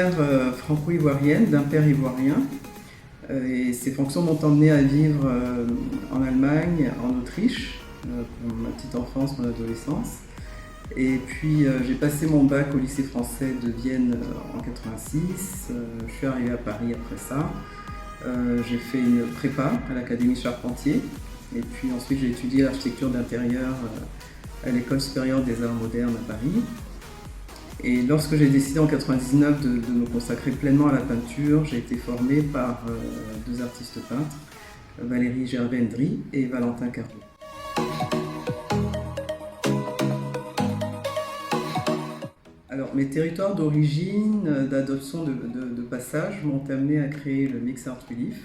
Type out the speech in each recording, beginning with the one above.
mère franco-ivoirienne, d'un père ivoirien. Et ces fonctions m'ont emmené à vivre en Allemagne, en Autriche, pour ma petite enfance, mon adolescence. Et puis j'ai passé mon bac au lycée français de Vienne en 86. Je suis arrivée à Paris après ça. J'ai fait une prépa à l'Académie Charpentier. Et puis ensuite j'ai étudié l'architecture d'intérieur à l'École supérieure des arts modernes à Paris. Et lorsque j'ai décidé en 99 de me consacrer pleinement à la peinture, j'ai été formée par deux artistes peintres, Valérie Gervais-Ndry et Valentin Carreau. Alors, mes territoires d'origine, d'adoption, de passage m'ont amené à créer le Mix Art Relief.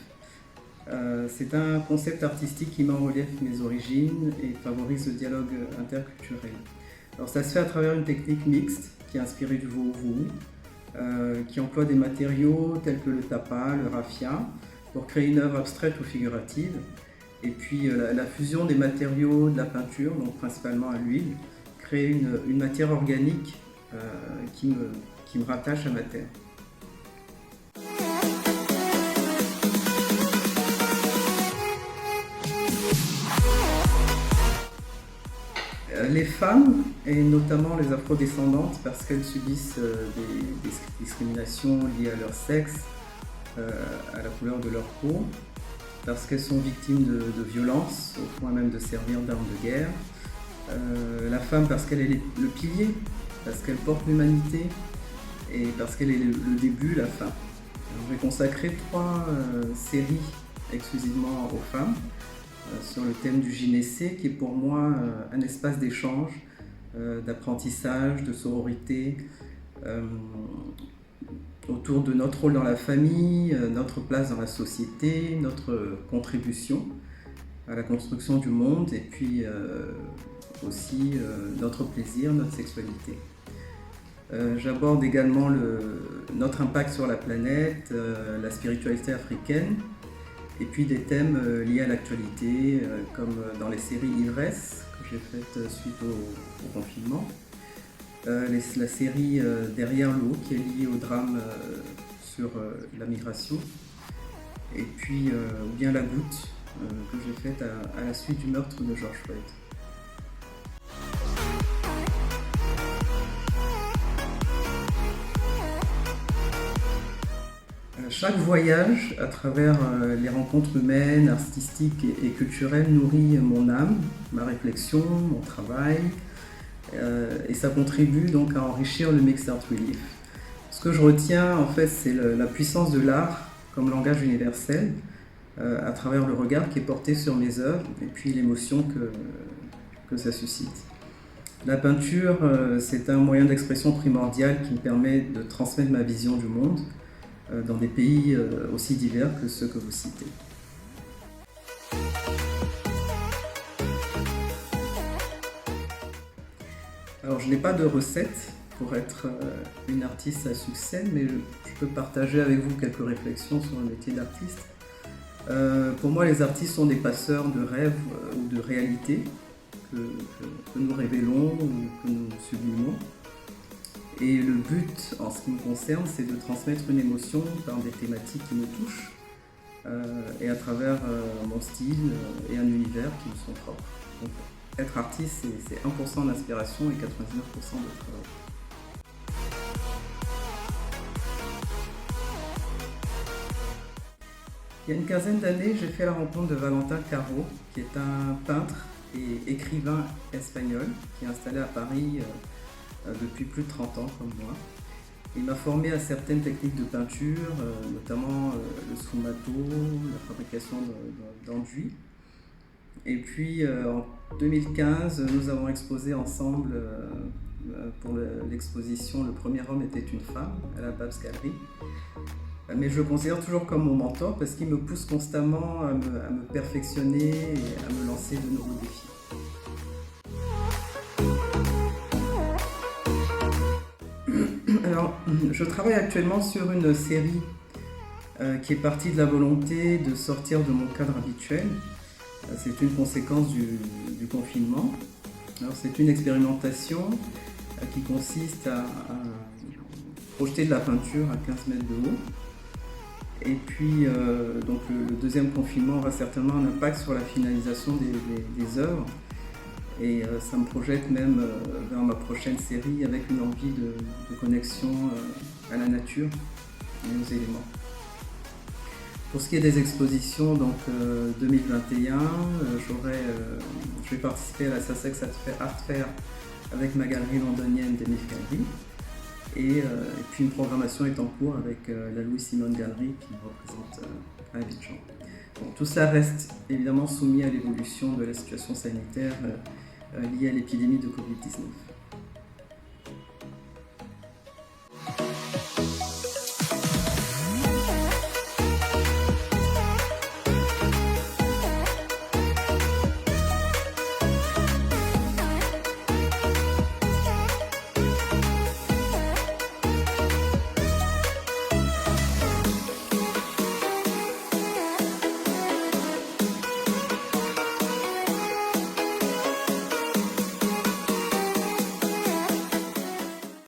C'est un concept artistique qui met en relief mes origines et favorise le dialogue interculturel. Alors, ça se fait à travers une technique mixte qui est inspirée du Wowo, qui emploie des matériaux tels que le tapa, le raffia, pour créer une œuvre abstraite ou figurative. Et puis la fusion des matériaux de la peinture, donc principalement à l'huile, crée une matière organique qui me rattache à ma terre. Les femmes, et notamment les afrodescendantes, parce qu'elles subissent des discriminations liées à leur sexe, à la couleur de leur peau, parce qu'elles sont victimes de violences, au point même de servir d'arme de guerre. La femme, parce qu'elle est le pilier, parce qu'elle porte l'humanité, et parce qu'elle est le début, la fin. J'ai consacré 3 séries exclusivement aux femmes, sur le thème du gynécée, qui est pour moi un espace d'échange, d'apprentissage, de sororité, autour de notre rôle dans la famille, notre place dans la société, notre contribution à la construction du monde, et puis aussi notre plaisir, notre sexualité. J'aborde également notre impact sur la planète, la spiritualité africaine, et puis des thèmes liés à l'actualité, comme dans les séries Ivresse, que j'ai faites suite au confinement. La série Derrière l'eau, qui est liée au drame sur la migration. Et puis, ou bien La goutte, que j'ai faite à la suite du meurtre de George Floyd. Chaque voyage, à travers les rencontres humaines, artistiques et culturelles, nourrit mon âme, ma réflexion, mon travail, et ça contribue donc à enrichir le Mix Art Relief. Ce que je retiens, en fait, c'est la puissance de l'art comme langage universel, à travers le regard qui est porté sur mes œuvres, et puis l'émotion que ça suscite. La peinture, c'est un moyen d'expression primordial qui me permet de transmettre ma vision du monde, dans des pays aussi divers que ceux que vous citez. Alors, je n'ai pas de recette pour être une artiste à succès, mais je peux partager avec vous quelques réflexions sur le métier d'artiste. Pour moi, les artistes sont des passeurs de rêves ou de réalités que nous révélons ou que nous sublimons. Et le but, en ce qui me concerne, c'est de transmettre une émotion par des thématiques qui me touchent et à travers mon style et un univers qui me sont propres. Donc, être artiste, c'est 1% d'inspiration et 99% de travail. Il y a une quinzaine d'années, j'ai fait la rencontre de Valentin Carreau, qui est un peintre et écrivain espagnol qui est installé à Paris depuis plus de 30 ans comme moi. Il m'a formé à certaines techniques de peinture, notamment le sfumato, la fabrication d'enduits. Et puis en 2015, nous avons exposé ensemble pour l'exposition Le premier homme était une femme à la Babs Galerie. Mais je le considère toujours comme mon mentor parce qu'il me pousse constamment à me perfectionner et à me lancer de nouveaux défis. Alors, je travaille actuellement sur une série qui est partie de la volonté de sortir de mon cadre habituel. C'est une conséquence du confinement. Alors, c'est une expérimentation qui consiste à projeter de la peinture à 15 mètres de haut. Et puis, donc le deuxième confinement aura certainement un impact sur la finalisation des œuvres. Et ça me projette même vers ma prochaine série avec une envie de connexion à la nature et aux éléments. Pour ce qui est des expositions, donc 2021, je vais participer à la Sussex Art Fair avec ma galerie londonienne des Galeries. Et puis une programmation est en cours avec la Louis Simon Gallery qui me représente à Abidjan. Donc, tout cela reste évidemment soumis à l'évolution de la situation sanitaire liée à l'épidémie de Covid-19.